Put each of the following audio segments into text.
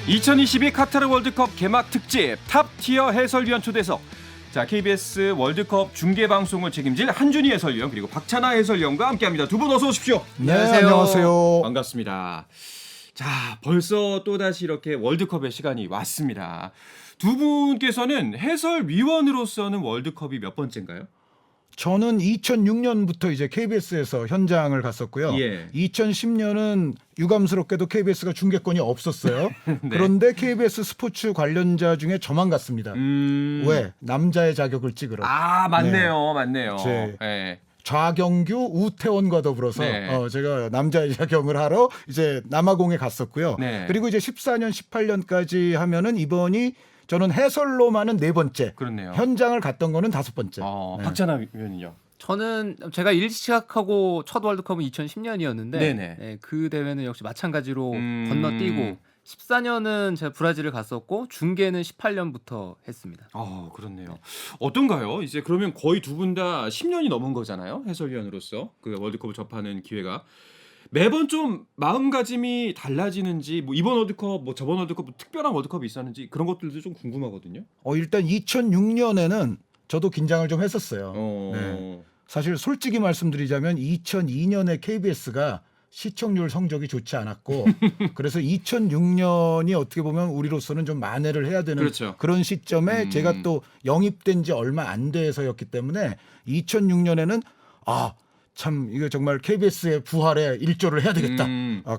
2022 카타르 월드컵 개막 특집 탑티어 해설위원 초대석. 자, KBS 월드컵 중계 방송을 책임질 한준희 해설위원 그리고 박찬하 해설위원과 함께합니다. 두 분 어서 오십시오. 네, 안녕하세요. 반갑습니다. 자, 벌써 또다시 이렇게 월드컵의 시간이 왔습니다. 두 분께서는 해설위원으로서는 월드컵이 몇 번째인가요? 저는 2006년부터 이제 KBS에서 현장을 갔었고요. 예. 2010년은 유감스럽게도 KBS가 중계권이 없었어요. 네. 그런데 KBS 스포츠 관련자 중에 저만 갔습니다. 왜? 남자의 자격을 찍으러. 아, 맞네요. 맞네요. 네. 좌경규, 우태원과 더불어서 네. 제가 남자의 자격을 하러 이제 남아공에 갔었고요. 네. 그리고 이제 14년, 18년까지 하면은 이번이 저는 해설로만은 4번째. 그렇네요. 현장을 갔던 거는 5번째. 네. 박찬하 위원은요? 저는 제가 일시작하고 첫 월드컵은 2010년이었는데 네네. 그 대회는 역시 마찬가지로 건너뛰고 14년은 제가 브라질을 갔었고 중계는 18년부터 했습니다. 그렇네요. 어떤가요? 이제 그러면 거의 두 분 다 10년이 넘은 거잖아요. 해설위원으로서 그 월드컵을 접하는 기회가 매번 좀 마음가짐이 달라지는지 뭐 이번 월드컵 뭐 저번 월드컵 뭐 특별한 월드컵이 있었는지 그런 것들도 좀 궁금하거든요. 일단 2006년에는 저도 긴장을 좀 했었어요. 네. 네. 사실 솔직히 말씀드리자면 2002년에 KBS가 시청률 성적이 좋지 않았고 그래서 2006년이 어떻게 보면 우리로서는 좀 만회를 해야 되는 그렇죠. 그런 시점에 제가 또 영입된 지 얼마 안 돼서였기 때문에 2006년에는 참 이거 정말 KBS의 부활에 일조를 해야 되겠다.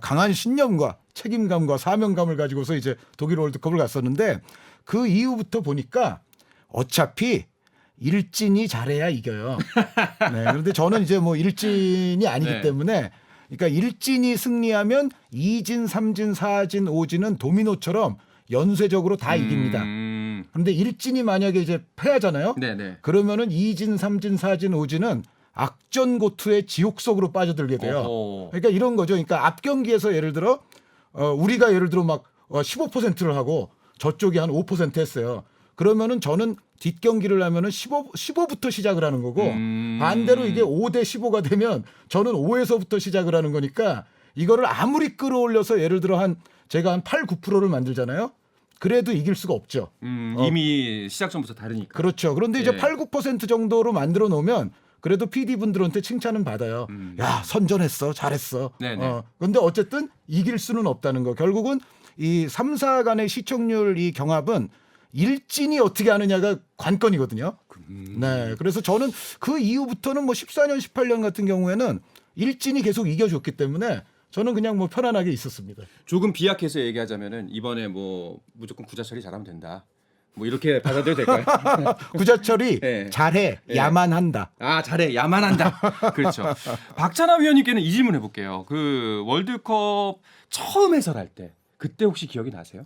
강한 신념과 책임감과 사명감을 가지고서 이제 독일 월드컵을 갔었는데 그 이후부터 보니까 어차피 일진이 잘해야 이겨요. 네, 그런데 저는 이제 뭐 일진이 아니기 네. 때문에 그러니까 일진이 승리하면 2진, 3진, 4진, 5진은 도미노처럼 연쇄적으로 다 이깁니다. 그런데 일진이 만약에 이제 패하잖아요. 네네. 그러면은 2진, 3진, 4진, 5진은 악전고투의 지옥 속으로 빠져들게 돼요. 그러니까 이런 거죠. 그러니까 앞 경기에서 예를 들어 우리가 예를 들어 막 15%를 하고 저쪽이 한 5% 했어요. 그러면은 저는 뒷 경기를 하면은 15부터 시작을 하는 거고 반대로 이게 5대 15가 되면 저는 5에서부터 시작을 하는 거니까 이거를 아무리 끌어올려서 예를 들어 제가 한 8, 9%를 만들잖아요. 그래도 이길 수가 없죠. 이미 시작 전부터 다르니까. 그렇죠. 그런데 이제 8, 9% 정도로 만들어 놓으면 그래도 PD분들한테 칭찬은 받아요. 야, 선전했어. 잘했어. 그런데 어쨌든 이길 수는 없다는 거. 결국은 이 3, 4 간의 시청률 이 경합은 일진이 어떻게 하느냐가 관건이거든요. 네. 그래서 저는 그 이후부터는 뭐 14년, 18년 같은 경우에는 일진이 계속 이겨줬기 때문에 저는 그냥 뭐 편안하게 있었습니다. 조금 비약해서 얘기하자면은 이번에 뭐 무조건 구자 처리 잘하면 된다. 뭐 이렇게 받아들여도 될까요? 구자 처리 네. 잘해. 네. 야만한다. 잘해. 야만한다. 그렇죠. 박찬하 위원님께는 이 질문 해볼게요. 그 월드컵 처음 해설할 때 그때 혹시 기억이 나세요?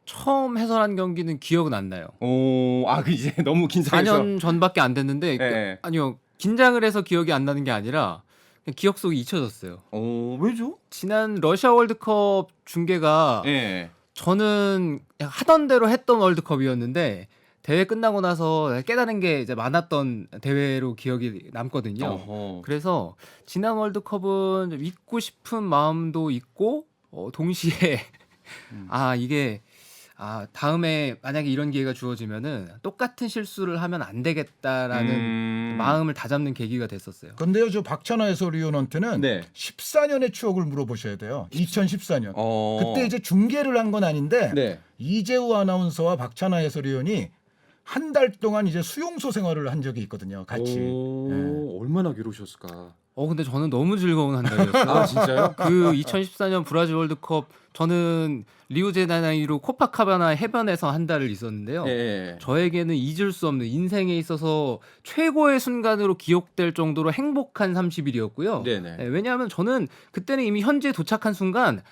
처음 해설한 경기는 기억은 안 나요. 그 이제 너무 긴장해서 4년 전밖에 안 됐는데 네. 아니요. 긴장을 해서 기억이 안 나는 게 아니라 그냥 기억 속이 잊혀졌어요. 왜죠? 지난 러시아 월드컵 중계가 네. 저는 그냥 하던 대로 했던 월드컵이었는데 대회 끝나고 나서 깨달은 게 이제 많았던 대회로 기억이 남거든요. 그래서 지난 월드컵은 좀 잊고 싶은 마음도 있고 동시에 이게 다음에 만약에 이런 기회가 주어지면은 똑같은 실수를 하면 안 되겠다라는 마음을 다잡는 계기가 됐었어요. 근데요, 저 박찬하 해설위원한테는 14년의 추억을 물어보셔야 돼요. 2014년. 그때 이제 중계를 한 건 아닌데 이재우 아나운서와 박찬하 해설위원이 한 달 동안 이제 수용소 생활을 한 적이 있거든요. 같이. 얼마나 괴로우셨을까? 근데 저는 너무 즐거운 한 달이었어요. 진짜요? 그 2014년 브라질 월드컵 저는 리우제네이루 코파카바나 해변에서 한 달을 있었는데요. 저에게는 잊을 수 없는 인생에 있어서 최고의 순간으로 기억될 정도로 행복한 30일이었고요. 왜냐하면 저는 그때는 이미 현지에 도착한 순간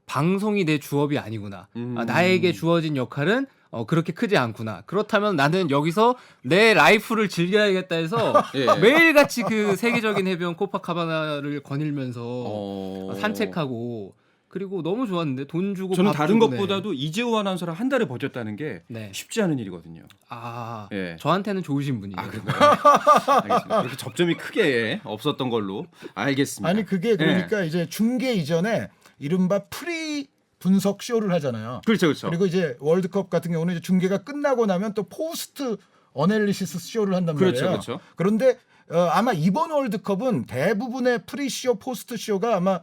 방송이 내 주업이 아니구나. 나에게 주어진 역할은 그렇게 크지 않구나. 그렇다면 나는 여기서 내 라이프를 즐겨야겠다 해서 매일같이 그 세계적인 해변 코파카바나를 거닐면서 산책하고 그리고 너무 좋았는데 돈 주고 저는 밥 다른 주고, 것보다도 이재호 아나운서랑 한 달을 버텼다는 게 쉽지 않은 일이거든요. 저한테는 좋으신 분이에요. 알겠습니다. 그렇게 접점이 크게 없었던 걸로 알겠습니다. 아니 그게 그러니까 이제 중계 이전에 이른바 프리 분석 쇼를 하잖아요. 그렇죠, 그렇죠. 그리고 이제 월드컵 같은 경우는 이제 중계가 끝나고 나면 또 포스트 어널리시스 쇼를 한단 그렇죠, 말이에요. 그렇죠. 그런데 아마 이번 월드컵은 대부분의 프리쇼, 포스트 쇼가 아마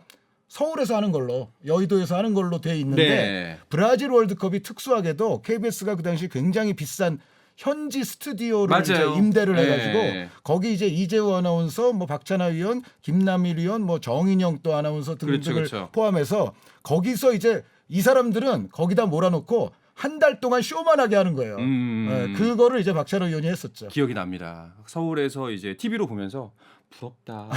서울에서 하는 걸로, 여의도에서 하는 걸로 돼 있는데 네. 브라질 월드컵이 특수하게도 KBS가 그 당시 굉장히 비싼 현지 스튜디오를 이제 맞아요. 임대를 네. 해가지고 거기 이제 이재우 아나운서, 뭐 박찬하 위원, 김남일 위원, 뭐 정인영 또 아나운서 등등을 그렇죠, 그렇죠. 포함해서 거기서 이제 이 사람들은 거기다 몰아놓고 한 달 동안 쇼만 하게 하는 거예요. 그거를 이제 박찬호 의원이 했었죠. 기억이 납니다. 서울에서 이제 TV로 보면서 부럽다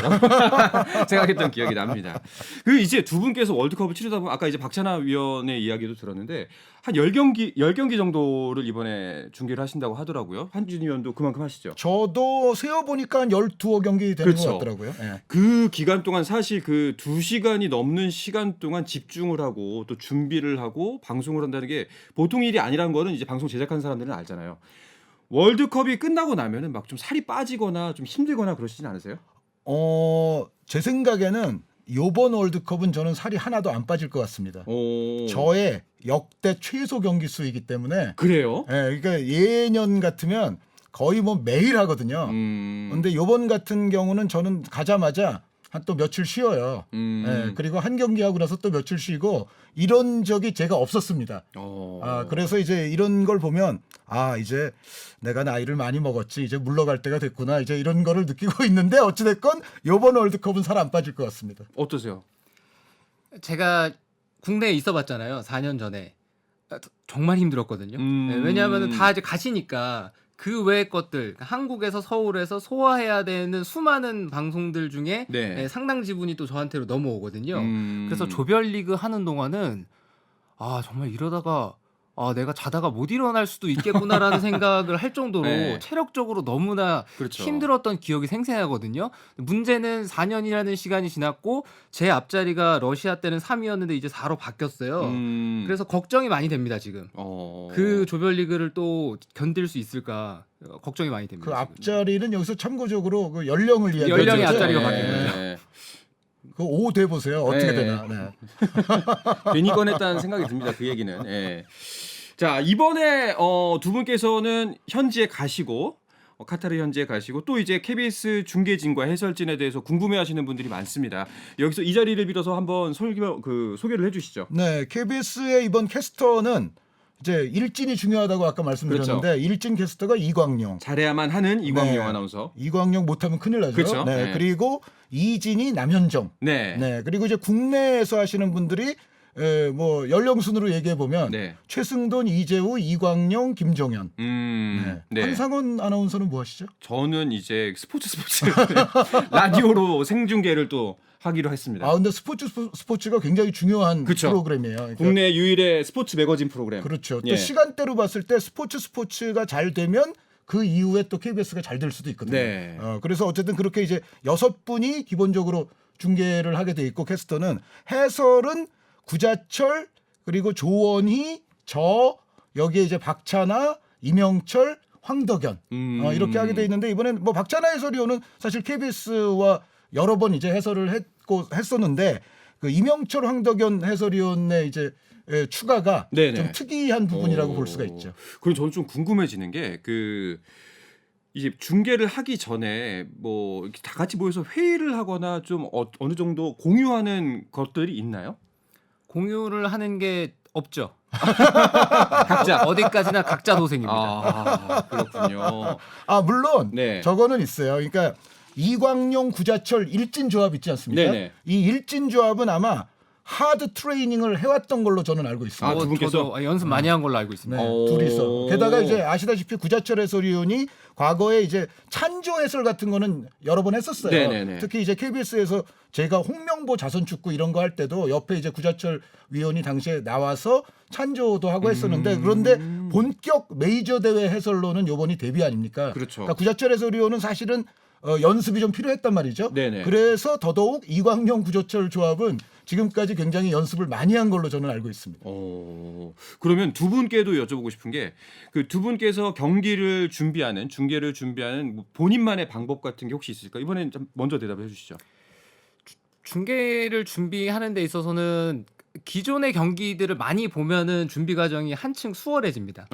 생각했던 기억이 납니다. 그 이제 두 분께서 월드컵을 치르다 보면 아까 이제 박찬하 위원의 이야기도 들었는데 한 10경기 정도를 이번에 중계를 하신다고 하더라고요. 한준희 위원도 그만큼 하시죠. 저도 세어보니까 한 12경기 되는 그렇죠. 것 같더라고요. 예. 그 기간 동안 사실 그 2시간이 넘는 시간 동안 집중을 하고 또 준비를 하고 방송을 한다는 게 보통 일이 아니라는 거는 이제 방송 제작하는 사람들은 알잖아요. 월드컵이 끝나고 나면은 막 좀 살이 빠지거나 좀 힘들거나 그러시진 않으세요? 제 생각에는 이번 월드컵은 저는 살이 하나도 안 빠질 것 같습니다. 저의 역대 최소 경기 수이기 때문에 그래요? 예, 그러니까 예년 같으면 거의 뭐 매일 하거든요. 근데 이번 같은 경우는 저는 가자마자 한 또 며칠 쉬어요. 예, 그리고 한 경기 하고 나서 또 며칠 쉬고 이런 적이 제가 없었습니다. 그래서 이제 이런 걸 보면 이제 내가 나이를 많이 먹었지, 이제 물러갈 때가 됐구나, 이제 이런 거를 느끼고 있는데 어찌됐건 이번 월드컵은 살 안 빠질 것 같습니다. 어떠세요? 제가 국내에 있어봤잖아요. 4년 전에 정말 힘들었거든요. 네, 왜냐하면 다 이제 가시니까 그 외의 것들, 한국에서 서울에서 소화해야 되는 수많은 방송들 중에 네. 상당 지분이 또 저한테로 넘어오거든요. 그래서 조별리그 하는 동안은 정말 이러다가 내가 자다가 못 일어날 수도 있겠구나라는 생각을 할 정도로 네. 체력적으로 너무나 그렇죠. 힘들었던 기억이 생생하거든요. 문제는 4년이라는 시간이 지났고 제 앞자리가 러시아 때는 3위였는데 이제 4로 바뀌었어요. 그래서 걱정이 많이 됩니다, 지금. 그 조별리그를 또 견딜 수 있을까 걱정이 많이 됩니다. 그 지금. 앞자리는 여기서 참고적으로 그 연령을 이야기하죠. 연령의 앞자리가 네. 바뀐 거죠. 그 5돼 보세요. 어떻게 네. 되나. 네. 괜히 꺼냈다는 생각이 듭니다. 그 얘기는. 예. 자, 이번에 두 분께서는 현지에 가시고 카타르 현지에 가시고 또 이제 KBS 중계진과 해설진에 대해서 궁금해하시는 분들이 많습니다. 여기서 이 자리를 빌어서 한번 소개를 해주시죠. 네, KBS의 이번 캐스터는 이제 일진이 중요하다고 아까 말씀드렸는데 그렇죠. 일진 캐스터가 이광용. 잘해야만 하는 이광용 네. 아나운서. 이광용 못하면 큰일 나죠. 그렇죠. 네, 네. 그리고 이진이 남현정. 네. 네, 그리고 이제 국내에서 하시는 분들이 뭐 연령 순으로 얘기해 보면 네. 최승돈, 이재우, 이광용, 김종현. 네. 네. 한상원 아나운서는 뭐 하시죠? 저는 이제 스포츠 라디오로 생중계를 또 하기로 했습니다. 근데 스포츠가 굉장히 중요한 그쵸. 프로그램이에요. 그러니까 국내 유일의 스포츠 매거진 프로그램. 그렇죠. 또 예. 시간대로 봤을 때 스포츠가 잘 되면 그 이후에 또 KBS가 잘 될 수도 있거든요. 네. 그래서 어쨌든 그렇게 이제 6분이 기본적으로 중계를 하게 돼 있고 캐스터는 해설은 구자철 그리고 조원희 여기에 이제 박찬하, 이명철, 황덕연 이렇게 하게 돼 있는데 이번엔 뭐 박찬하 해설위원은 사실 KBS와 여러 번 이제 해설을 했었는데 그 이명철, 황덕연 해설위원의 이제 추가가 네네. 좀 특이한 부분이라고 볼 수가 있죠. 그럼 저는 좀 궁금해지는 게 이제 중계를 하기 전에 뭐 다 같이 모여서 회의를 하거나 좀 어느 정도 공유하는 것들이 있나요? 공유를 하는 게 없죠. 각자 어디까지나 각자 도생입니다. 그렇군요. 물론 네. 저거는 있어요. 그러니까 이광용, 구자철 일진 조합 있지 않습니까? 네네. 이 일진 조합은 아마 하드 트레이닝을 해왔던 걸로 저는 알고 있습니다. 두 분께서? 저도 연습 많이 한 걸로 알고 있습니다. 네, 둘이서. 게다가 이제 아시다시피 구자철 해설위원이 과거에 이제 찬조 해설 같은 거는 여러 번 했었어요. 네네네. 특히 이제 KBS에서 제가 홍명보 자선축구 이런 거 할 때도 옆에 이제 구자철 위원이 당시에 나와서 찬조도 하고 했었는데 그런데 본격 메이저 대회 해설로는 요번이 데뷔 아닙니까? 그렇죠. 그러니까 구자철 해설위원은 사실은 연습이 좀 필요했단 말이죠. 네네. 그래서 더더욱 이광용, 구자철 조합은 지금까지 굉장히 연습을 많이 한 걸로 저는 알고 있습니다. 그러면 두 분께도 여쭤보고 싶은 게 그 두 분께서 경기를 준비하는 중계를 준비하는 뭐 본인만의 방법 같은 게 혹시 있을까? 이번엔 좀 먼저 대답해 주시죠. 중계를 준비하는 데 있어서는 기존의 경기들을 많이 보면은 준비 과정이 한층 수월해집니다.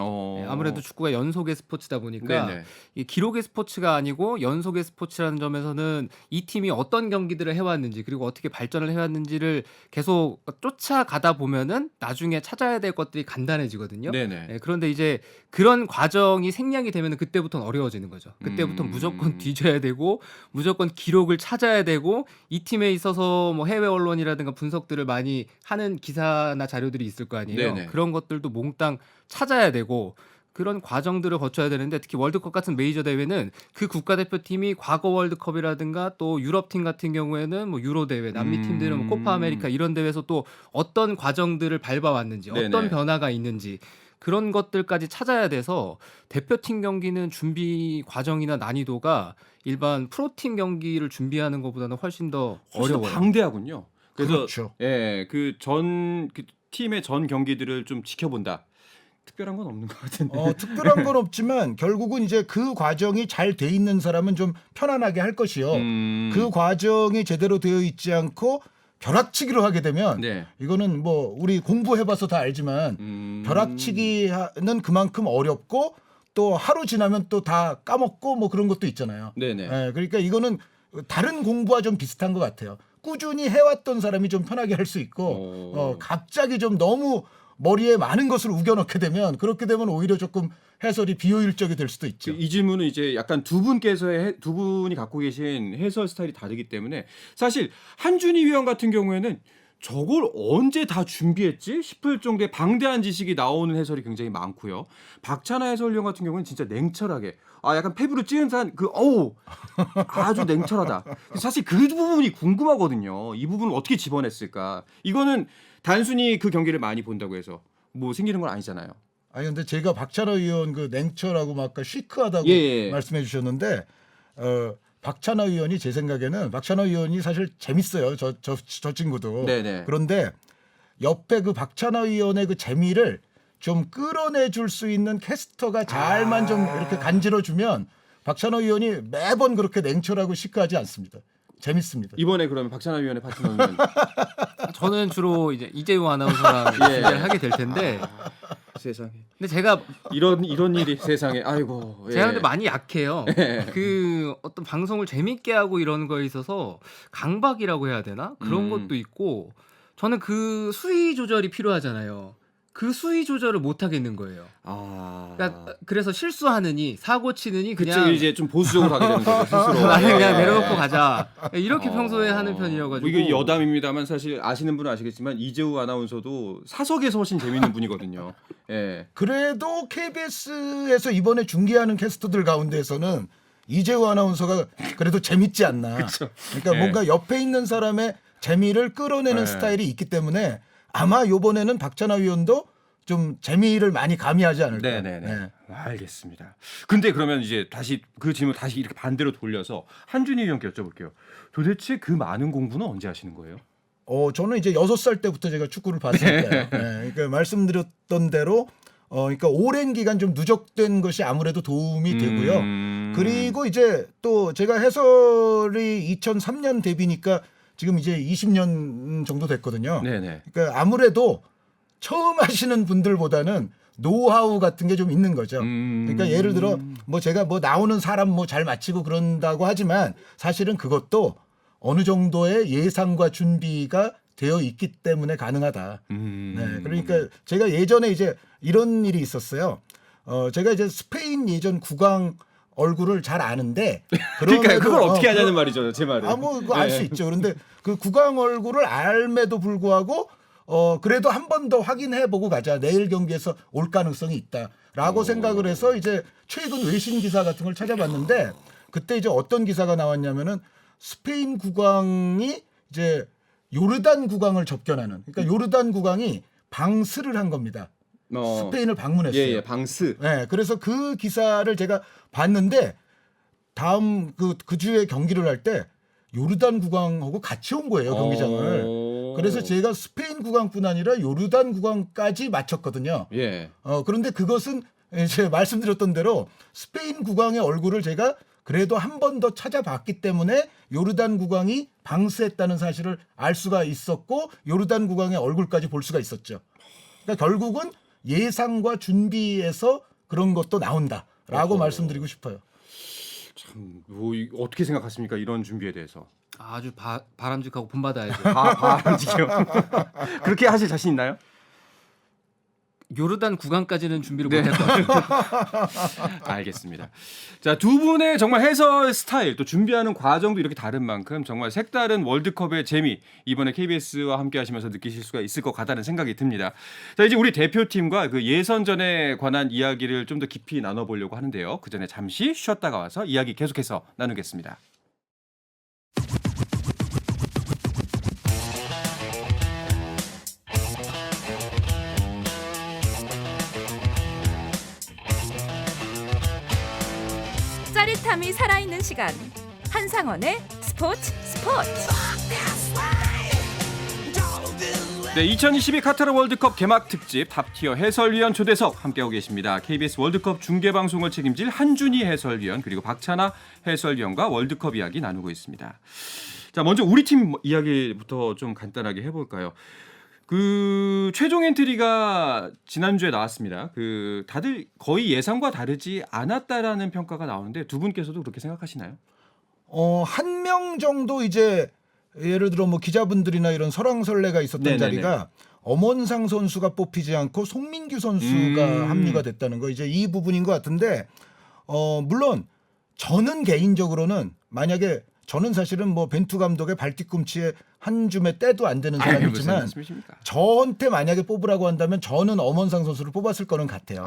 아무래도 축구가 연속의 스포츠다 보니까 네네. 이 기록의 스포츠가 아니고 연속의 스포츠라는 점에서는 이 팀이 어떤 경기들을 해왔는지 그리고 어떻게 발전을 해왔는지를 계속 쫓아가다 보면은 나중에 찾아야 될 것들이 간단해지거든요. 네네. 그런데 이제 그런 과정이 생략이 되면 그때부터는 어려워지는 거죠. 그때부터 무조건 뒤져야 되고 무조건 기록을 찾아야 되고 이 팀에 있어서 뭐 해외 언론이라든가 분석들을 많이 하는 기사나 자료들이 있을 거 아니에요. 네네. 그런 것들도 몽땅 찾아야 되고 그런 과정들을 거쳐야 되는데 특히 월드컵 같은 메이저 대회는 그 국가대표팀이 과거 월드컵이라든가 또 유럽팀 같은 경우에는 뭐 유로 대회, 남미 팀들은 뭐 코파 아메리카 이런 대회에서 또 어떤 과정들을 밟아왔는지 네네. 어떤 변화가 있는지 그런 것들까지 찾아야 돼서 대표팀 경기는 준비 과정이나 난이도가 일반 프로팀 경기를 준비하는 것보다는 훨씬 더 훨씬 더 어려워요. 방대하군요. 그래서 그렇죠. 그 팀의 전 경기들을 좀 지켜본다. 특별한 건 없는 것 같은데. 특별한 건 없지만 결국은 이제 그 과정이 잘 돼 있는 사람은 좀 편안하게 할 것이요. 그 과정이 제대로 되어 있지 않고 벼락치기로 하게 되면 네. 이거는 뭐 우리 공부해봐서 다 알지만 벼락치기는 그만큼 어렵고 또 하루 지나면 또 다 까먹고 뭐 그런 것도 있잖아요. 네네. 그러니까 이거는 다른 공부와 좀 비슷한 것 같아요. 꾸준히 해왔던 사람이 좀 편하게 할 수 있고 갑자기 좀 너무 머리에 많은 것을 우겨넣게 되면 그렇게 되면 오히려 조금 해설이 비효율적이 될 수도 있죠. 이 질문은 이제 약간 두 분이 갖고 계신 해설 스타일이 다르기 때문에 사실 한준희 위원 같은 경우에는 저걸 언제 다 준비했지 싶을 정도의 방대한 지식이 나오는 해설이 굉장히 많고요. 박찬하 해설위원 같은 경우는 진짜 냉철하게 약간 페브로 찌은 아주 냉철하다. 사실 그 부분이 궁금하거든요. 이 부분을 어떻게 집어냈을까? 이거는 단순히 그 경기를 많이 본다고 해서 뭐 생기는 건 아니잖아요. 아니 근데 제가 박찬하 의원 그 냉철하고 막 아까 시크하다고 말씀해 주셨는데 박찬하 의원이 제 생각에는 박찬하 의원이 사실 재밌어요. 저 친구도. 네네. 그런데 옆에 그 박찬하 의원의 그 재미를 좀 끌어내 줄 수 있는 캐스터가 잘만 좀 이렇게 간지러 주면 박찬하 의원이 매번 그렇게 냉철하고 시크하지 않습니다. 재밌습니다. 이번에 그러면 박찬하 위원의 파트너는 저는 주로 이제 이재우 아나운서랑 진행을 하게 될 텐데 세상에. 근데 제가 이런 일이 세상에. 아이고. 제가 근데 많이 약해요. 그 어떤 방송을 재밌게 하고 이런 거에 있어서 강박이라고 해야 되나? 그런 것도 있고 저는 그 수위 조절이 필요하잖아요. 그 수위 조절을 못 하겠는 거예요. 그러니까 그래서 실수하느니 사고 치느니 그냥 그치, 이제 좀 보수적으로 가게 되는 거죠 스스로. 나는 그냥 내려놓고 가자. 이렇게 평소에 하는 편이어가지고. 이게 여담입니다만 사실 아시는 분은 아시겠지만 이재우 아나운서도 사석에서 훨씬 재밌는 분이거든요. 예. 그래도 KBS에서 이번에 중계하는 캐스터들 가운데에서는 이재우 아나운서가 그래도 재밌지 않나. 그쵸. 그러니까 뭔가 옆에 있는 사람의 재미를 끌어내는 스타일이 있기 때문에 아마 이번에는 박찬하 위원도 좀 재미를 많이 가미하지 않을까. 네네네. 알겠습니다. 근데 그러면 이제 다시 그 질문 다시 이렇게 반대로 돌려서 한준희 위원께 여쭤볼게요. 도대체 그 많은 공부는 언제 하시는 거예요? 저는 이제 6살 때부터 제가 축구를 봤으니까요. 그러니까 말씀드렸던 대로 그러니까 오랜 기간 좀 누적된 것이 아무래도 도움이 되고요. 그리고 이제 또 제가 해설이 2003년 데뷔니까 지금 이제 20년 정도 됐거든요. 네네. 그러니까 아무래도 처음 하시는 분들보다는 노하우 같은 게 좀 있는 거죠. 그러니까 예를 들어 뭐 제가 뭐 나오는 사람 뭐 잘 맞히고 그런다고 하지만 사실은 그것도 어느 정도의 예상과 준비가 되어 있기 때문에 가능하다. 네, 그러니까 제가 예전에 이제 이런 일이 있었어요. 제가 이제 스페인 예전 국왕 얼굴을 잘 아는데 그러니까 그걸 어떻게 하냐는 말이죠, 제 말은. 뭐 그거 알 수 있죠. 그런데 그 국왕 얼굴을 알매도 불구하고 그래도 한 번 더 확인해 보고 가자. 내일 경기에서 올 가능성이 있다라고 생각을 해서 이제 최근 외신 기사 같은 걸 찾아봤는데 그때 이제 어떤 기사가 나왔냐면은 스페인 국왕이 이제 요르단 국왕을 접견하는. 그러니까 요르단 국왕이 방스를 한 겁니다. 스페인을 방문했어요. 예, 방스. 네, 그래서 그 기사를 제가 봤는데 다음 그 주에 경기를 할 때 요르단 국왕하고 같이 온 거예요, 경기장을. 그래서 제가 스페인 국왕뿐 아니라 요르단 국왕까지 맞췄거든요. 예. 그런데 그것은 이제 말씀드렸던 대로 스페인 국왕의 얼굴을 제가 그래도 한 번 더 찾아봤기 때문에 요르단 국왕이 방스했다는 사실을 알 수가 있었고 요르단 국왕의 얼굴까지 볼 수가 있었죠. 그러니까 결국은 예상과 준비에서 그런 것도 나온다라고 말씀드리고 싶어요. 참, 뭐 어떻게 생각하십니까? 이런 준비에 대해서. 아주 바람직하고 본받아야죠. 바람직해요. 그렇게 하실 자신 있나요? 요르단 구강까지는 준비를 네. 못할 것 같아요. 알겠습니다. 자, 두 분의 정말 해설 스타일 또 준비하는 과정도 이렇게 다른 만큼 정말 색다른 월드컵의 재미 이번에 KBS와 함께 하시면서 느끼실 수가 있을 것 같다는 생각이 듭니다. 자, 이제 우리 대표팀과 그 예선전에 관한 이야기를 좀 더 깊이 나눠보려고 하는데요. 그 전에 잠시 쉬었다가 와서 이야기 계속해서 나누겠습니다. 짜릿함이 살아있는 시간 한상원의 스포츠. 네, 2022 카타르 월드컵 개막 특집 탑티어 해설위원 초대석 함께하고 계십니다. KBS 월드컵 중계방송을 책임질 한준희 해설위원 그리고 박찬아 해설위원과 월드컵 이야기 나누고 있습니다. 자, 먼저 우리 팀 이야기부터 좀 간단하게 해볼까요? 그 최종 엔트리가 지난주에 나왔습니다. 그 다들 거의 예상과 다르지 않았다라는 평가가 나오는데 두 분께서도 그렇게 생각하시나요? 한 명 정도 이제 예를 들어 뭐 기자분들이나 이런 설왕설래가 있었던 네네네. 자리가 엄원상 선수가 뽑히지 않고 송민규 선수가 합류가 됐다는 거 이제 이 부분인 것 같은데 물론 저는 개인적으로는 만약에 저는 사실은 뭐 벤투 감독의 발뒤꿈치에 한 줌의 때도 안 되는 사람이지만 저한테 만약에 뽑으라고 한다면 저는 엄원상 선수를 뽑았을 거는 같아요.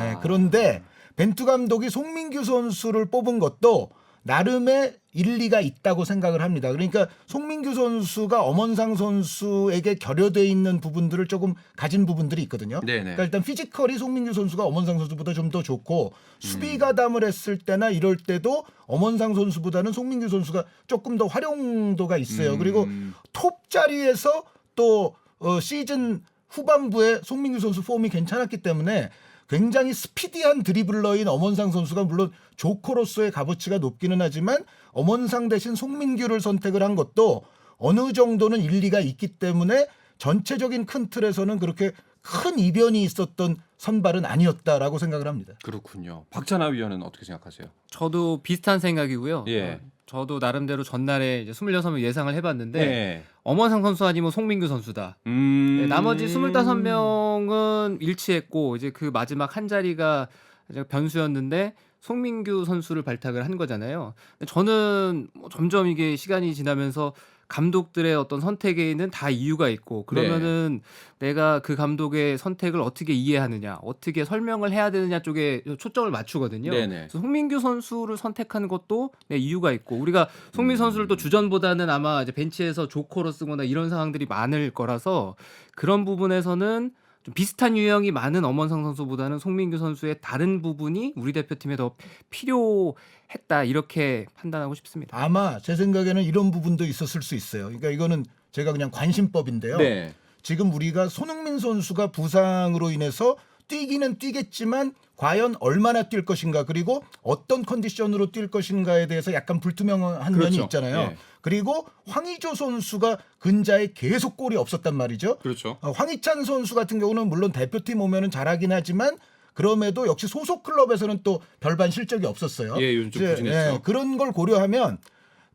네, 그런데 벤투 감독이 송민규 선수를 뽑은 것도 나름의 일리가 있다고 생각을 합니다. 그러니까 송민규 선수가 엄원상 선수에게 결여돼 있는 부분들을 조금 가진 부분들이 있거든요. 그러니까 일단 피지컬이 송민규 선수가 엄원상 선수보다 좀 더 좋고 수비 가담을 했을 때나 이럴 때도 엄원상 선수보다는 송민규 선수가 조금 더 활용도가 있어요. 그리고 톱 자리에서 또 시즌 후반부에 송민규 선수 폼이 괜찮았기 때문에 굉장히 스피디한 드리블러인 엄원상 선수가 물론 조커로서의 값어치가 높기는 하지만 엄원상 대신 송민규를 선택을 한 것도 어느 정도는 일리가 있기 때문에 전체적인 큰 틀에서는 그렇게 큰 이변이 있었던 선발은 아니었다라고 생각을 합니다. 그렇군요. 박찬하 위원은 어떻게 생각하세요? 저도 비슷한 생각이고요. 예. 저도 나름대로 전날에 이제 26명 예상을 해봤는데 엄원상 선수 아니면 송민규 선수다. 네, 나머지 25명은 일치했고 이제 그 마지막 한 자리가 이제 변수였는데 송민규 선수를 발탁을 한 거잖아요. 저는 뭐 점점 이게 시간이 지나면서 감독들의 어떤 선택에는 다 이유가 있고 그러면은 내가 그 감독의 선택을 어떻게 이해하느냐, 어떻게 설명을 해야 되느냐 쪽에 초점을 맞추거든요. 그래서 송민규 선수를 선택한 것도 이유가 있고 우리가 송민규 선수를 또 주전보다는 아마 이제 벤치에서 조커로 쓰거나 이런 상황들이 많을 거라서 그런 부분에서는 좀 비슷한 유형이 많은 엄원상 선수보다는 송민규 선수의 다른 부분이 우리 대표팀에 더 필요했다 이렇게 판단하고 싶습니다. 아마 제 생각에는 이런 부분도 있었을 수 있어요. 그러니까 이거는 제가 그냥 관심법인데요. 지금 우리가 손흥민 선수가 부상으로 인해서 뛰기는 뛰겠지만 과연 얼마나 뛸 것인가 그리고 어떤 컨디션으로 뛸 것인가에 대해서 약간 불투명한 면이 있잖아요. 그리고 황의조 선수가 근자에 계속 골이 없었단 말이죠. 황희찬 선수 같은 경우는 물론 대표팀 오면은 잘하긴 하지만 그럼에도 역시 소속 클럽에서는 또 별반 실적이 없었어요. 요즘 좀 부진했죠. 그런 걸 고려하면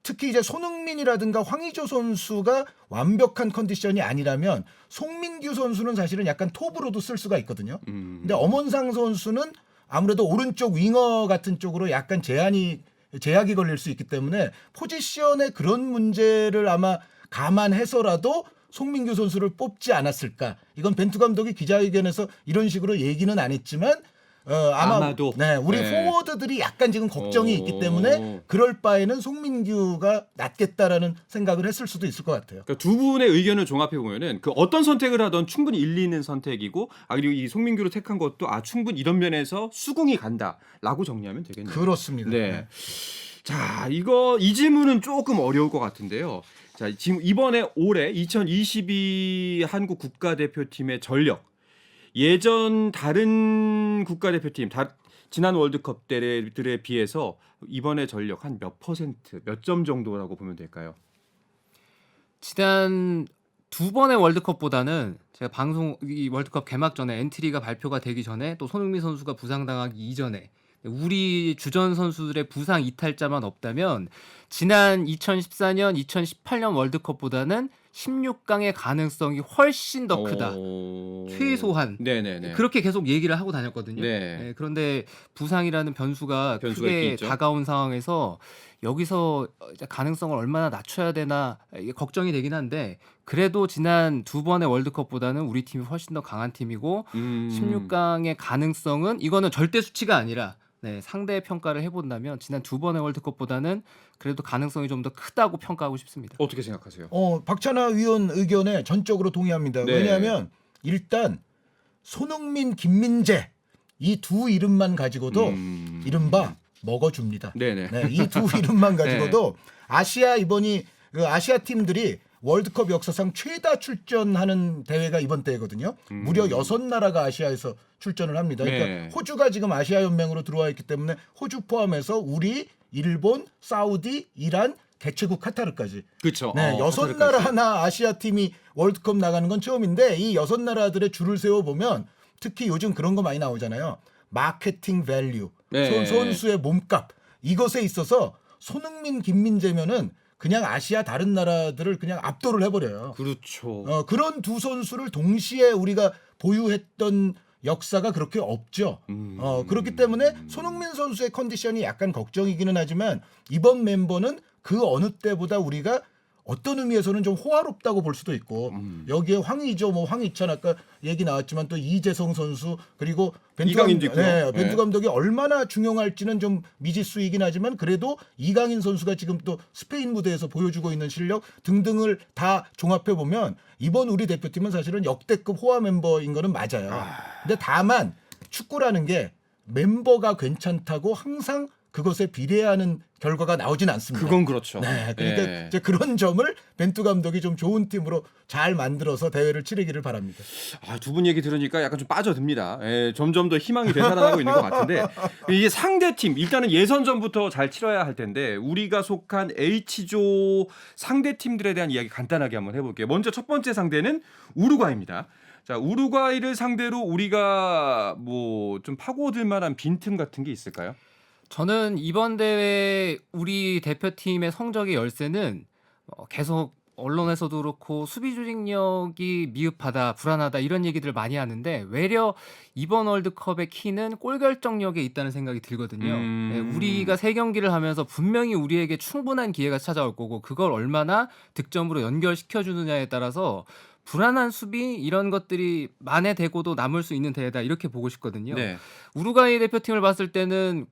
특히 이제 손흥민이라든가 황의조 선수가 완벽한 컨디션이 아니라면 송민규 선수는 사실은 약간 톱으로도 쓸 수가 있거든요. 근데 엄원상 선수는 아무래도 오른쪽 윙어 같은 쪽으로 약간 제약이 걸릴 수 있기 때문에 포지션의 그런 문제를 아마 감안해서라도 송민규 선수를 뽑지 않았을까. 이건 벤투 감독이 기자회견에서 이런 식으로 얘기는 안 했지만 아마도 우리 포워드들이 약간 지금 걱정이 있기 때문에 그럴 바에는 송민규가 낫겠다라는 생각을 했을 수도 있을 것 같아요. 그러니까 두 분의 의견을 종합해 보면은 그 어떤 선택을 하던 충분히 일리 있는 선택이고 그리고 이 송민규를 택한 것도 충분히 이런 면에서 수긍이 간다라고 정리하면 되겠네요. 그렇습니다. 자, 이 질문은 조금 어려울 것 같은데요. 자, 지금 이번에 올해 2022 한국 국가대표팀의 전력 예전 다른 국가대표팀 지난 월드컵 때들에 비해서 이번에 전력 한 몇 퍼센트, 몇 점 정도라고 보면 될까요? 지난 두 번의 월드컵보다는 제가 이 월드컵 개막 전에 엔트리가 발표가 되기 전에 또 손흥민 선수가 부상당하기 이전에 우리 주전 선수들의 부상 이탈자만 없다면 지난 2014년, 2018년 월드컵보다는 16강의 가능성이 훨씬 더 크다. 최소한. 네네네. 그렇게 계속 얘기를 하고 다녔거든요. 네. 네, 그런데 부상이라는 변수가 크게 있겠죠. 다가온 상황에서 여기서 이제 가능성을 얼마나 낮춰야 되나 이게 걱정이 되긴 한데 그래도 지난 두 번의 월드컵보다는 우리 팀이 훨씬 더 강한 팀이고 16강의 가능성은 이거는 절대 수치가 아니라 상대 평가를 해본다면 지난 두 번의 월드컵보다는 그래도 가능성이 좀 더 크다고 평가하고 싶습니다. 어떻게 생각하세요? 박찬하 위원 의견에 전적으로 동의합니다. 네. 왜냐하면 일단 손흥민, 김민재 이 두 이름만 가지고도 이른바 먹어줍니다. 네네. 네, 이 두 이름만 가지고도 이번이 아시아 팀들이 월드컵 역사상 최다 출전하는 대회가 이번 대회거든요. 무려 6나라가 아시아에서 출전을 합니다. 그러니까 네. 호주가 지금 아시아 연맹으로 들어와 있기 때문에 호주 포함해서 우리, 일본, 사우디, 이란, 개최국 카타르까지. 그렇죠. 네, 6나라 하나 아시아 팀이 월드컵 나가는 건 처음인데 이 6나라들의 줄을 세워 보면 특히 요즘 그런 거 많이 나오잖아요. 마케팅 밸류, 네. 선수의 몸값 이것에 있어서 손흥민, 김민재면은 그냥 아시아 다른 나라들을 그냥 압도를 해버려요. 그렇죠. 그런 두 선수를 동시에 우리가 보유했던 역사가 그렇게 없죠. 그렇기 때문에 손흥민 선수의 컨디션이 약간 걱정이기는 하지만 이번 멤버는 그 어느 때보다 우리가 어떤 의미에서는 좀 호화롭다고 볼 수도 있고 여기에 황의조, 황희찬 아까 얘기 나왔지만 또 이재성 선수 그리고 이강인도 있고요. 벤투 감독이 얼마나 중용할지는 좀 미지수이긴 하지만 그래도 이강인 선수가 지금 또 스페인 무대에서 보여주고 있는 실력 등등을 다 종합해 보면 이번 우리 대표팀은 사실은 역대급 호화 멤버인 거는 맞아요. 근데 다만 축구라는 게 멤버가 괜찮다고 항상 그것에 비례하는 결과가 나오진 않습니다. 그건 그렇죠. 네, 그러니까 이제 그런 점을 벤투 감독이 좀 좋은 팀으로 잘 만들어서 대회를 치르기를 바랍니다. 두 분 얘기 들으니까 약간 좀 빠져듭니다. 점점 더 희망이 되살아나고 있는 것 같은데 이게 상대 팀 일단은 예선전부터 잘 치러야 할 텐데 우리가 속한 H조 상대 팀들에 대한 이야기 간단하게 한번 해볼게요. 먼저 첫 번째 상대는 우루과이입니다. 자, 우루과이를 상대로 우리가 뭐 좀 파고들 만한 빈틈 같은 게 있을까요? 저는 이번 대회 우리 대표팀의 성적의 열쇠는 계속 언론에서도 그렇고 수비 조직력이 미흡하다, 불안하다 이런 얘기들을 많이 하는데 외려 이번 월드컵의 키는 골 결정력에 있다는 생각이 들거든요. 네, 우리가 3경기를 하면서 분명히 우리에게 충분한 기회가 찾아올 거고 그걸 얼마나 득점으로 연결시켜주느냐에 따라서 불안한 수비 이런 것들이 만회되고도 남을 수 있는 대회다 이렇게 보고 싶거든요. 네. 우루과이 대표팀을 봤을 때는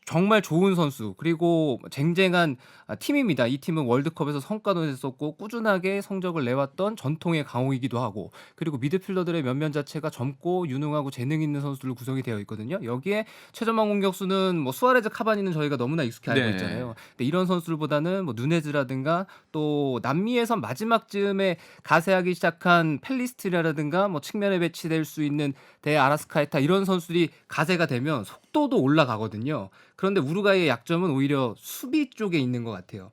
정말 좋은 선수 그리고 쟁쟁한 팀입니다. 이 팀은 월드컵에서 성과도 냈었고 꾸준하게 성적을 내왔던 전통의 강호이기도 하고 그리고 미드필더들의 면면 자체가 젊고 유능하고 재능 있는 선수들로 구성이 되어 있거든요. 여기에 최전방 공격수는 뭐 수아레즈, 카바니는 저희가 너무나 익숙해 알고 있잖아요. 근데 이런 선수들보다는 뭐 누네즈라든가 또 남미에서 마지막 즈음에 가세하기 시작한 펠리스트라든가 뭐 측면에 배치될 수 있는 데 아라스카에타 이런 선수들이 가세가 되면 속도도 올라가거든요. 그런데 우루과이의 약점은 오히려 수비 쪽에 있는 것 같아요.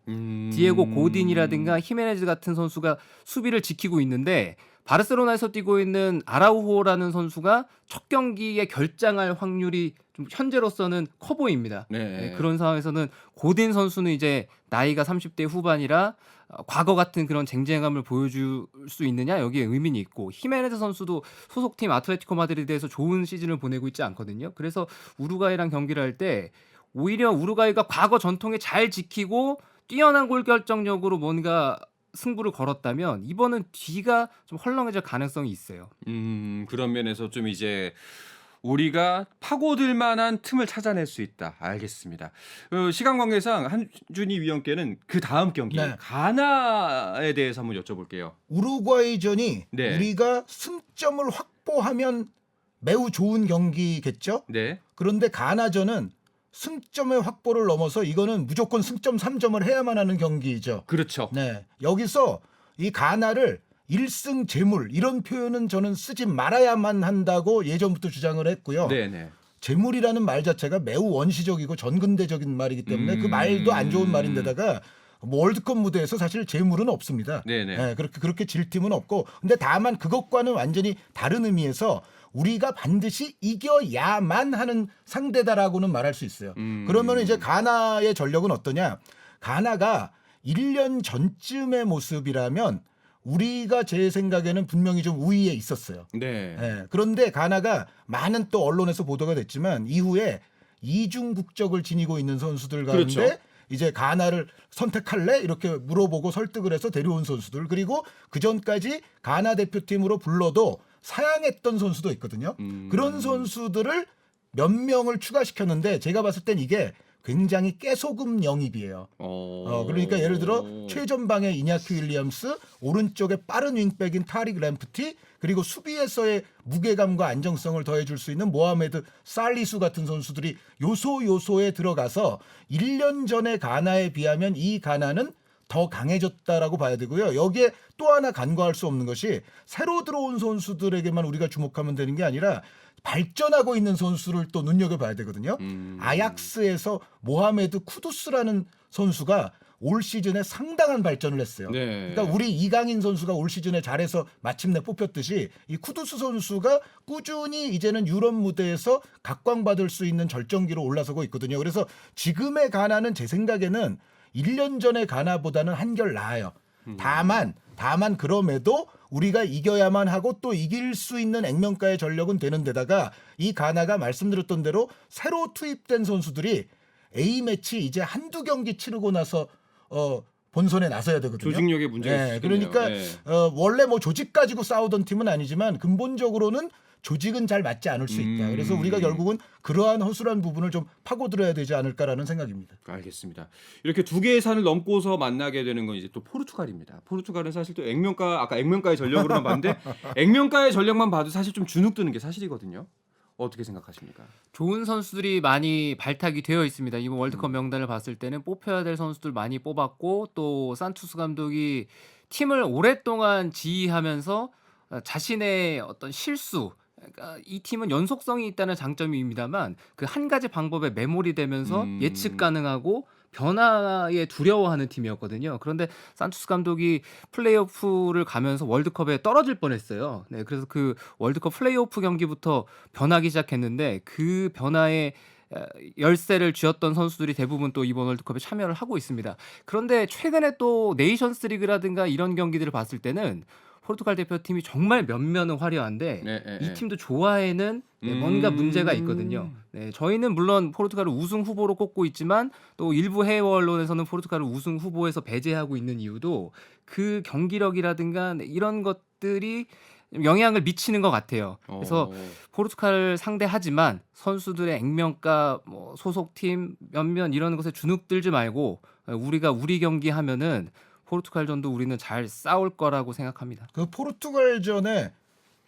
디에고 고딘이라든가 히메네즈 같은 선수가 수비를 지키고 있는데 바르셀로나에서 뛰고 있는 아라우호라는 선수가 첫 경기에 결장할 확률이 좀 현재로서는 커 보입니다. 네, 그런 상황에서는 고딘 선수는 이제 나이가 30대 후반이라 과거 같은 그런 쟁쟁함을 보여줄 수 있느냐 여기에 의문이 있고 히메네즈 선수도 소속팀 아틀레티코 마드리드에서 좋은 시즌을 보내고 있지 않거든요. 그래서 우루과이랑 경기를 할 때 오히려 우루과이가 과거 전통에 잘 지키고 뛰어난 골 결정력으로 뭔가 승부를 걸었다면 이번은 뒤가 좀 헐렁해질 가능성이 있어요. 그런 면에서 좀 이제 우리가 파고들 만한 틈을 찾아낼 수 있다. 알겠습니다. 시간 관계상 한준희 위원께는 그 다음 경기 가나에 대해서 한번 여쭤볼게요. 우루과이전이 우리가 승점을 확보하면 매우 좋은 경기겠죠. 네. 그런데 가나전은 승점의 확보를 넘어서 이거는 무조건 승점 3점을 해야만 하는 경기죠. 그렇죠. 네. 여기서 이 가나를 1승 재물 이런 표현은 저는 쓰지 말아야만 한다고 예전부터 주장을 했고요. 네네. 재물이라는 말 자체가 매우 원시적이고 전근대적인 말이기 때문에 그 말도 안 좋은 말인데다가 뭐 월드컵 무대에서 사실 재물은 없습니다. 네네. 예, 그렇게 질 팀은 없고, 근데 다만 그것과는 완전히 다른 의미에서 우리가 반드시 이겨야만 하는 상대다라고는 말할 수 있어요. 그러면 이제 가나의 전력은 어떠냐? 가나가 1년 전쯤의 모습이라면 우리가 제 생각에는 분명히 좀 우위에 있었어요. 네. 예, 그런데 가나가 많은 또 언론에서 보도가 됐지만 이후에 이중 국적을 지니고 있는 선수들 가운데 그렇죠. 이제 가나를 선택할래? 이렇게 물어보고 설득을 해서 데려온 선수들, 그리고 그 전까지 가나 대표팀으로 불러도 사양했던 선수도 있거든요. 그런 선수들을 몇 명을 추가시켰는데 제가 봤을 땐 이게 굉장히 깨소금 영입이에요. 그러니까 예를 들어 최전방에 이냐키 윌리엄스, 오른쪽에 빠른 윙백인 타릭 램프티, 그리고 수비에서의 무게감과 안정성을 더해줄 수 있는 모하메드 살리수 같은 선수들이 요소에 들어가서 1년 전의 가나에 비하면 이 가나는 더 강해졌다라고 봐야 되고요. 여기에 또 하나 간과할 수 없는 것이 새로 들어온 선수들에게만 우리가 주목하면 되는 게 아니라 발전하고 있는 선수를 또 눈여겨봐야 되거든요. 아약스에서 모하메드 쿠두스라는 선수가 올 시즌에 상당한 발전을 했어요. 네. 그러니까 우리 이강인 선수가 올 시즌에 잘해서 마침내 뽑혔듯이 이 쿠두스 선수가 꾸준히 이제는 유럽 무대에서 각광받을 수 있는 절정기로 올라서고 있거든요. 그래서 지금의 가나는 제 생각에는 1년 전의 가나보다는 한결 나아요. 다만 그럼에도 우리가 이겨야만 하고 또 이길 수 있는 액면가의 전력은 되는 데다가 이 가나가 말씀드렸던 대로 새로 투입된 선수들이 A매치 이제 한두 경기 치르고 나서 본선에 나서야 되거든요. 조직력의 문제가 있겠네요. 그러니까 네. 원래 뭐 조직 가지고 싸우던 팀은 아니지만 근본적으로는 조직은 잘 맞지 않을 수 있다. 그래서 우리가 결국은 그러한 허술한 부분을 좀 파고들어야 되지 않을까라는 생각입니다. 알겠습니다. 이렇게 두 개의 산을 넘고서 만나게 되는 건 이제 또 포르투갈입니다. 포르투갈은 사실 또 아까 액면가의 전력으로만 봤는데 액면가의 전력만 봐도 사실 좀 주눅드는 게 사실이거든요. 어떻게 생각하십니까? 좋은 선수들이 많이 발탁이 되어 있습니다. 이번 월드컵 명단을 봤을 때는 뽑혀야 될 선수들 많이 뽑았고, 또 산투스 감독이 팀을 오랫동안 지휘하면서 자신의 어떤 실수, 그러니까 이 팀은 연속성이 있다는 장점입니다만 그 한 가지 방법에 매몰이 되면서 예측 가능하고 변화에 두려워하는 팀이었거든요. 그런데 산투스 감독이 플레이오프를 가면서 월드컵에 떨어질 뻔했어요. 네, 그래서 그 월드컵 플레이오프 경기부터 변하기 시작했는데 그 변화에 열쇠를 쥐었던 선수들이 대부분 또 이번 월드컵에 참여를 하고 있습니다. 그런데 최근에 또 네이션스 리그라든가 이런 경기들을 봤을 때는 포르투갈 대표팀이 정말 면면은 화려한데 이 팀도 좋아에는 뭔가 문제가 있거든요. 네, 저희는 물론 포르투갈을 우승 후보로 꼽고 있지만 또 일부 해외 언론에서는 포르투갈을 우승 후보에서 배제하고 있는 이유도 그 경기력이라든가 이런 것들이 영향을 미치는 것 같아요. 그래서 포르투갈을 상대하지만 선수들의 액면가, 뭐 소속팀 면면 이런 것에 주눅들지 말고 우리가 우리 경기 하면은 포르투갈전도 우리는 잘 싸울 거라고 생각합니다. 그 포르투갈전에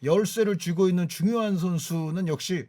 열쇠를 쥐고 있는 중요한 선수는 역시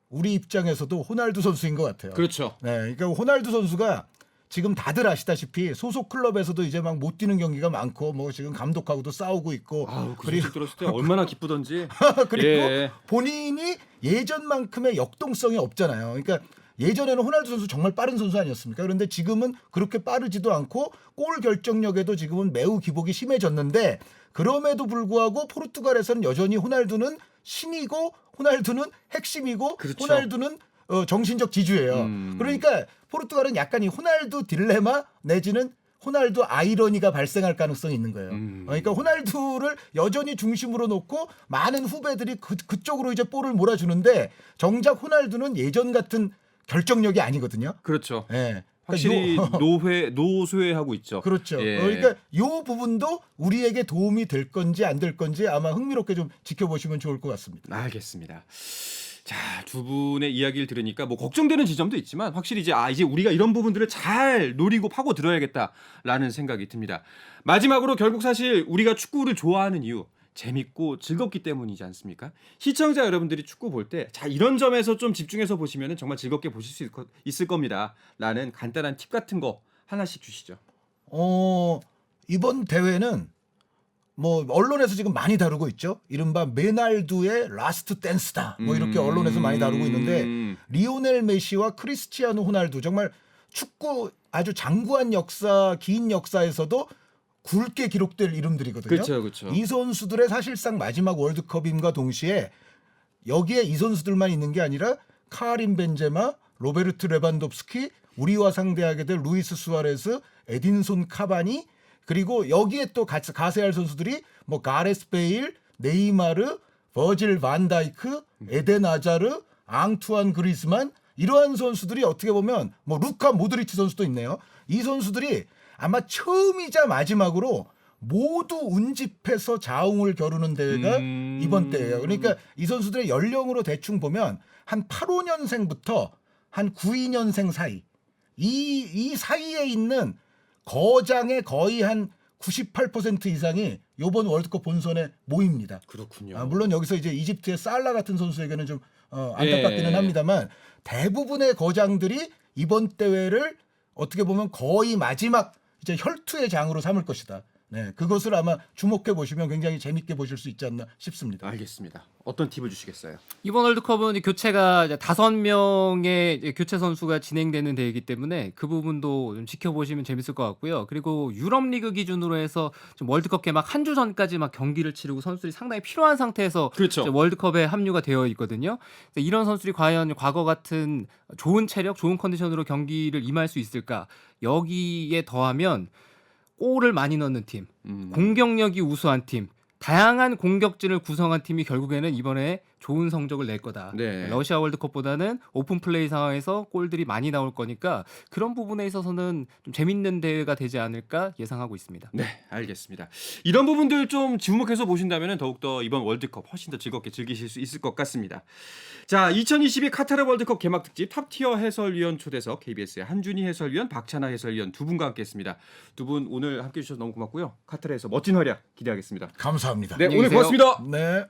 우리 입장에서도 호날두 선수인 것 같아요. 그렇죠. 네, 그러니까 호날두 선수가 지금 다들 아시다시피 소속 클럽에서도 이제 막 못 뛰는 경기가 많고 뭐 지금 감독하고도 싸우고 있고 그 소식 들었을 때 얼마나 기쁘던지. 그리고 본인이 예전만큼의 역동성이 없잖아요. 그러니까 예전에는 호날두 선수 정말 빠른 선수 아니었습니까? 그런데 지금은 그렇게 빠르지도 않고 골 결정력에도 지금은 매우 기복이 심해졌는데 그럼에도 불구하고 포르투갈에서는 여전히 호날두는 신이고 호날두는 핵심이고 그렇죠. 호날두는 정신적 지주예요. 그러니까 포르투갈은 약간 이 호날두 딜레마 내지는 호날두 아이러니가 발생할 가능성이 있는 거예요. 그러니까 호날두를 여전히 중심으로 놓고 많은 후배들이 그쪽으로 이제 볼을 몰아주는데 정작 호날두는 예전 같은 결정력이 아니거든요. 그렇죠. 예. 확실히 노쇠하고 있죠. 그렇죠. 예. 그러니까 이 부분도 우리에게 도움이 될 건지 안 될 건지 아마 흥미롭게 좀 지켜보시면 좋을 것 같습니다. 알겠습니다. 자, 두 분의 이야기를 들으니까 뭐 걱정되는 지점도 있지만 확실히 이제 우리가 이런 부분들을 잘 노리고 파고 들어야겠다라는 생각이 듭니다. 마지막으로 결국 사실 우리가 축구를 좋아하는 이유 재밌고 즐겁기 때문이지 않습니까? 시청자 여러분들이 축구 볼 때 자 이런 점에서 좀 집중해서 보시면 정말 즐겁게 보실 수 있을 겁니다. 라는 간단한 팁 같은 거 하나씩 주시죠. 이번 대회는 뭐 언론에서 지금 많이 다루고 있죠. 이른바 메날두의 라스트 댄스다. 뭐 이렇게 언론에서 많이 다루고 있는데 리오넬 메시와 크리스티아노 호날두 정말 축구 아주 장구한 역사, 긴 역사에서도 굵게 기록될 이름들이거든요. 그렇죠. 이 선수들의 사실상 마지막 월드컵임과 동시에 여기에 이 선수들만 있는 게 아니라 카림 벤제마, 로베르트 레반도프스키, 우리와 상대하게 될 루이스 수아레스, 에딘손 카바니, 그리고 여기에 또 가세할 선수들이 뭐 가레스 베일, 네이마르, 버질 반다이크, 에덴 아자르, 앙투안 그리스만, 이러한 선수들이 어떻게 보면 뭐 루카 모드리치 선수도 있네요. 이 선수들이 아마 처음이자 마지막으로 모두 운집해서 자웅을 겨루는 대회가 이번 대회예요. 그러니까 이 선수들의 연령으로 대충 보면 한 85년생부터 한 92년생 사이, 이 사이에 있는 거장의 거의 한 98% 이상이 이번 월드컵 본선에 모입니다. 그렇군요. 물론 여기서 이제 이집트의 살라 같은 선수에게는 좀 안타깝기는 합니다만 대부분의 거장들이 이번 대회를 어떻게 보면 거의 마지막 이제 혈투의 장으로 삼을 것이다. 네, 그것을 아마 주목해 보시면 굉장히 재밌게 보실 수 있지 않나 싶습니다. 알겠습니다. 어떤 팁을 주시겠어요? 이번 월드컵은 교체가 5명의 교체 선수가 진행되는 대회이기 때문에 그 부분도 좀 지켜보시면 재밌을 것 같고요. 그리고 유럽 리그 기준으로 해서 좀 월드컵 개막 한 주 전까지 막 경기를 치르고 선수들이 상당히 필요한 상태에서 그렇죠. 월드컵에 합류가 되어 있거든요. 이런 선수들이 과연 과거 같은 좋은 체력, 좋은 컨디션으로 경기를 임할 수 있을까? 여기에 더하면 골을 많이 넣는 팀, 공격력이 우수한 팀, 다양한 공격진을 구성한 팀이 결국에는 이번에 좋은 성적을 낼 거다. 네. 러시아 월드컵보다는 오픈 플레이 상황에서 골들이 많이 나올 거니까 그런 부분에 있어서는 좀 재밌는 대회가 되지 않을까 예상하고 있습니다. 네, 알겠습니다. 이런 부분들 좀 주목해서 보신다면 더욱더 이번 월드컵 훨씬 더 즐겁게 즐기실 수 있을 것 같습니다. 자, 2022 카타르 월드컵 개막 특집 탑티어 해설위원 초대석 KBS의 한준희 해설위원, 박찬하 해설위원 두 분과 함께했습니다. 두 분 오늘 함께해 주셔서 너무 고맙고요. 카타르에서 멋진 활약 기대하겠습니다. 감사합니다. 네, 오늘 계세요. 고맙습니다. 네.